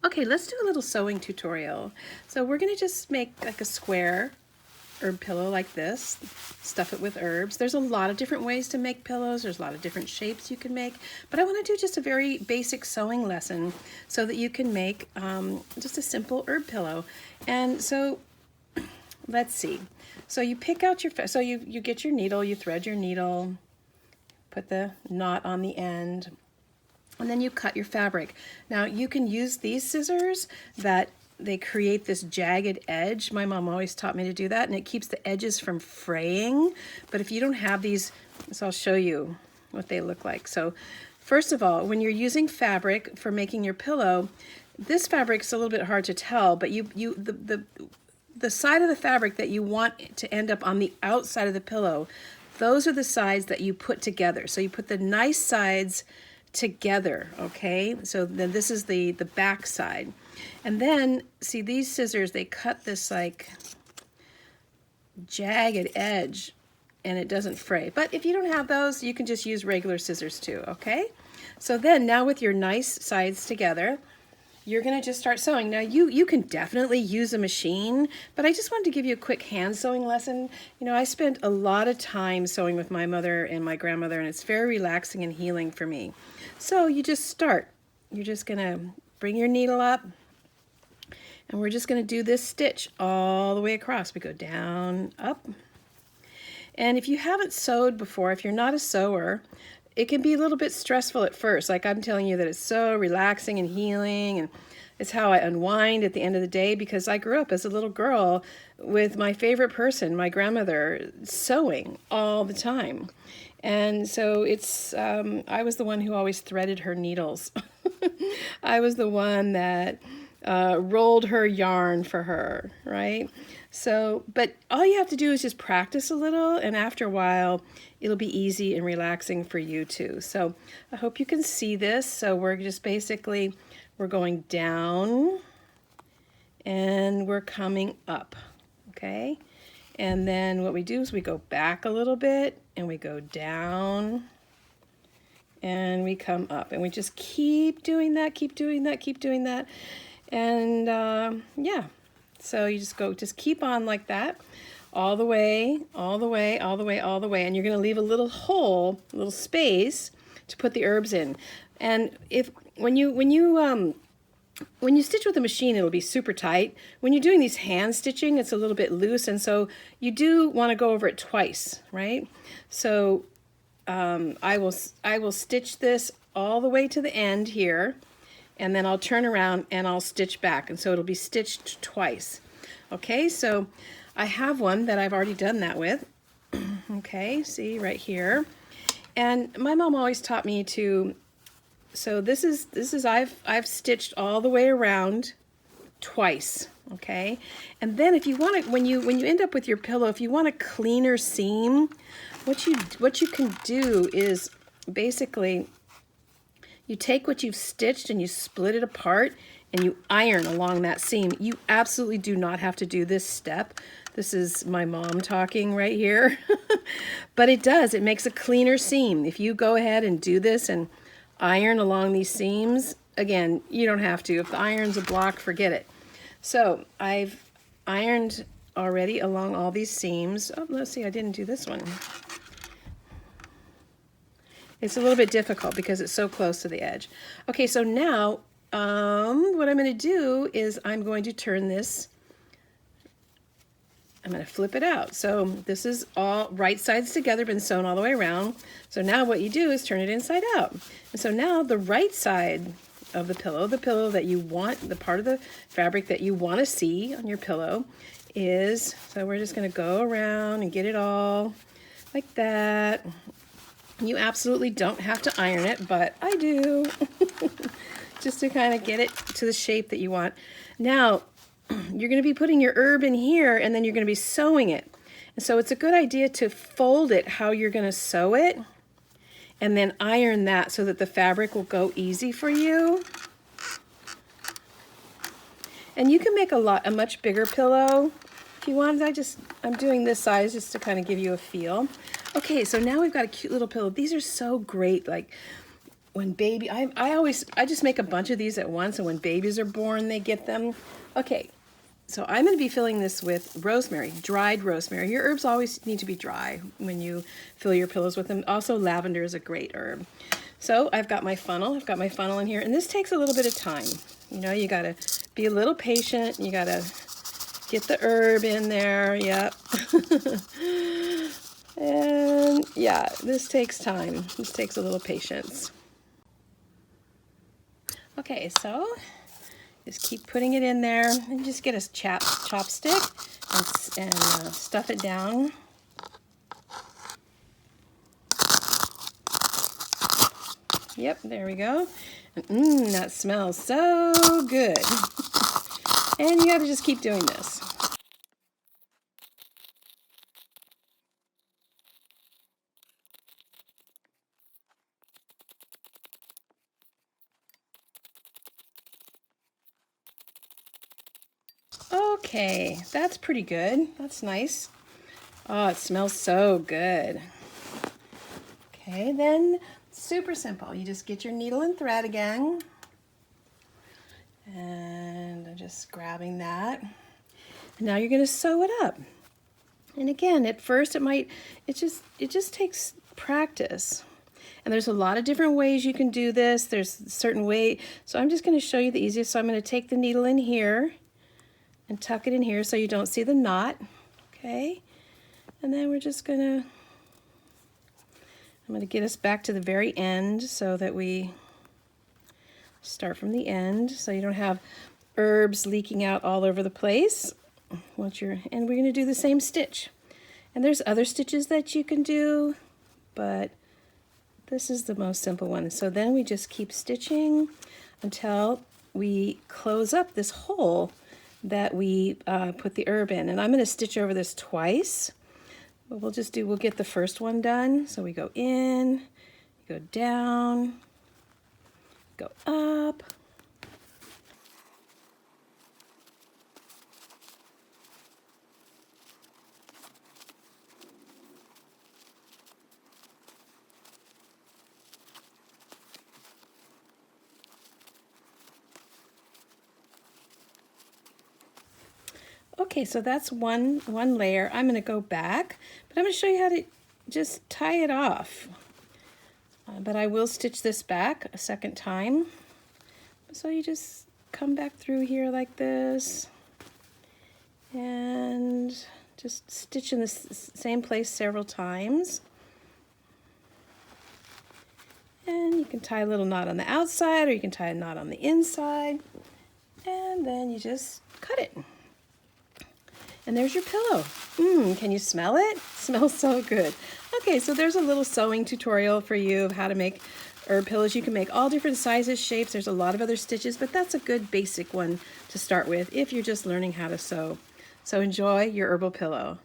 Okay, let's do a little sewing tutorial. So we're gonna just make like a square herb pillow like this, stuff it with herbs. There's a lot of different ways to make pillows. There's a lot of different shapes you can make, but I wanna do just a very basic sewing lesson so that you can make just a simple herb pillow. And so let's see. So you pick out your, you get your needle, you thread your needle, put the knot on the end, and then you cut your fabric. Now you can use these scissors that they create this jagged edge. My mom always taught me to do that, and it keeps the edges from fraying. But if you don't have these, so I'll show you what they look like. So first of all, when you're using fabric for making your pillow, this fabric's a little bit hard to tell, but the side of the fabric that you want to end up on the outside of the pillow, those are the sides that you put together. So you put the nice sides together, okay? So then this is the back side. And then, see these scissors, they cut this like jagged edge and it doesn't fray. But if you don't have those, you can just use regular scissors too, okay? So then now with your nice sides together, you're gonna just start sewing. Now you can definitely use a machine, but I just wanted to give you a quick hand sewing lesson. You know, I spent a lot of time sewing with my mother and my grandmother, and it's very relaxing and healing for me. So you just start. You're just gonna bring your needle up, and we're just gonna do this stitch all the way across. We go down, up. And if you haven't sewed before, if you're not a sewer, it can be a little bit stressful at first. Like I'm telling you that it's so relaxing and healing, and it's how I unwind at the end of the day, because I grew up as a little girl with my favorite person, my grandmother, sewing all the time. And so it's, I was the one who always threaded her needles. I was the one that rolled her yarn for her, right? So, but all you have to do is just practice a little, and after a while, it'll be easy and relaxing for you too. So I hope you can see this. So we're just basically, we're going down and we're coming up, okay? And then what we do is we go back a little bit and we go down and we come up, and we just keep doing that, keep doing that, keep doing that. And yeah. So you just keep on like that, all the way, all the way, all the way, all the way. And you're gonna leave a little hole, a little space to put the herbs in. And when you stitch with a machine, it'll be super tight. When you're doing these hand stitching, it's a little bit loose. And so you do wanna go over it twice, right? So I will stitch this all the way to the end here, and then I'll turn around and I'll stitch back, and so it'll be stitched twice. Okay, so I have one that I've already done that with. Okay, see right here. And my mom always taught me to, so this is I've stitched all the way around twice, okay? And then if you want to, when you end up with your pillow, if you want a cleaner seam, what you can do is basically you take what you've stitched and you split it apart and you iron along that seam. You absolutely do not have to do this step. This is my mom talking right here. But it does, it makes a cleaner seam. If you go ahead and do this and iron along these seams, again, you don't have to. If the iron's a block, forget it. So I've ironed already along all these seams. Oh, let's see, I didn't do this one. It's a little bit difficult because it's so close to the edge. Okay, so now what I'm going to do is I'm going to turn this, I'm going to flip it out. So this is all right sides together, been sewn all the way around. So now what you do is turn it inside out. And so now the right side of the pillow that you want, the part of the fabric that you want to see on your pillow is, so we're just going to go around and get it all like that. You absolutely don't have to iron it, but I do, just to kind of get it to the shape that you want. Now, you're going to be putting your herb in here, and then you're going to be sewing it. And so it's a good idea to fold it how you're going to sew it, and then iron that so that the fabric will go easy for you. And you can make a much bigger pillow if you want. I'm doing this size just to kind of give you a feel. Okay, so now we've got a cute little pillow. These are so great. Like when baby, I just make a bunch of these at once, and when babies are born, they get them. Okay, so I'm going to be filling this with rosemary, dried rosemary. Your herbs always need to be dry when you fill your pillows with them. Also, lavender is a great herb. So I've got my funnel. I've got my funnel in here, and this takes a little bit of time. You know, you got to be a little patient. You got to get the herb in there. Yep. And yeah, this takes time. This takes a little patience. Okay, so just keep putting it in there, and just get a chopstick and stuff it down. Yep, there we go. And that smells so good. And you got to just keep doing this. Okay, that's pretty good. That's nice. Oh, it smells so good. Okay, then super simple. You just get your needle and thread again. And I'm just grabbing that. And now you're going to sew it up. And again, at first it just takes practice. And there's a lot of different ways you can do this. There's a certain way. So I'm just going to show you the easiest. So I'm going to take the needle in here and tuck it in here so you don't see the knot. Okay. And then we're just going to, I'm going to get us back to the very end so that we start from the end so you don't have herbs leaking out all over the place. And we're going to do the same stitch. And there's other stitches that you can do, but this is the most simple one. So then we just keep stitching until we close up this hole that we put the herb in. And I'm going to stitch over this twice. But we'll get the first one done. So we go in, go down, go up. Okay, so that's one layer. I'm going to go back, but I'm going to show you how to just tie it off. But I will stitch this back a second time. So you just come back through here like this and just stitch in the same place several times. And you can tie a little knot on the outside, or you can tie a knot on the inside, and then you just cut it. And there's your pillow. Can you smell it? It smells so good. Okay, so there's a little sewing tutorial for you of how to make herb pillows. You can make all different sizes, shapes. There's a lot of other stitches, but that's a good basic one to start with if you're just learning how to sew. So enjoy your herbal pillow.